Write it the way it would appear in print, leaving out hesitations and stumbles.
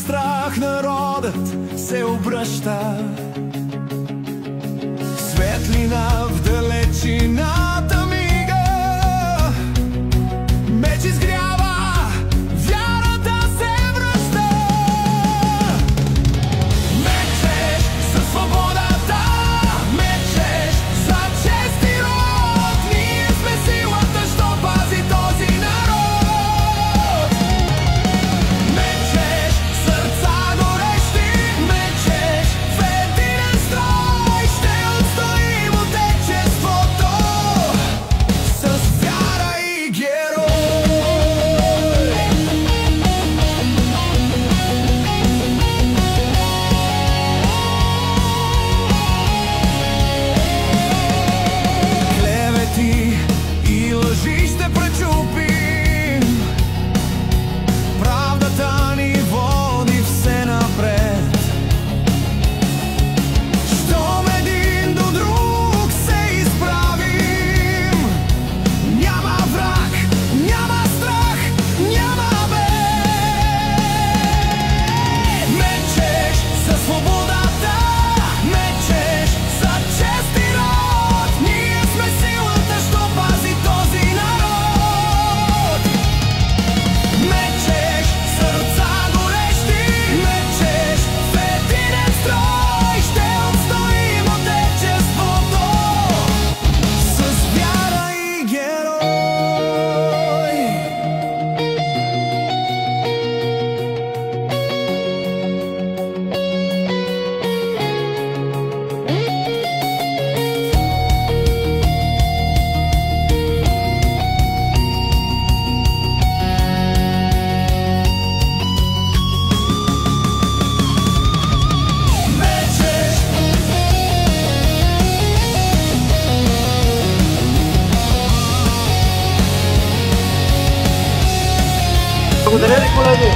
страх народът се обръща. Светлина в далечината мига, меч изгрява, вярата се връща. Мечеш за свободата, мечеш за чест и род. Ние сме силата, що пази този народ. Мечеш сърца горещи, мечеш в единен строй. Ще отстоим отечеството с вяра и герой. Клевети и лъжи ще пречупим, правдата ни води все напред. Щом един до друг се изправим, няма враг, няма страх, няма бед. Мечеш за свободата, мечеш за чест и род. Ние сме силата, що пази този народ. Мечеш сърца горещи, мечеш в единен строй. Ще отстоим отечеството с вяра и герой. Благодаря ви, колеги!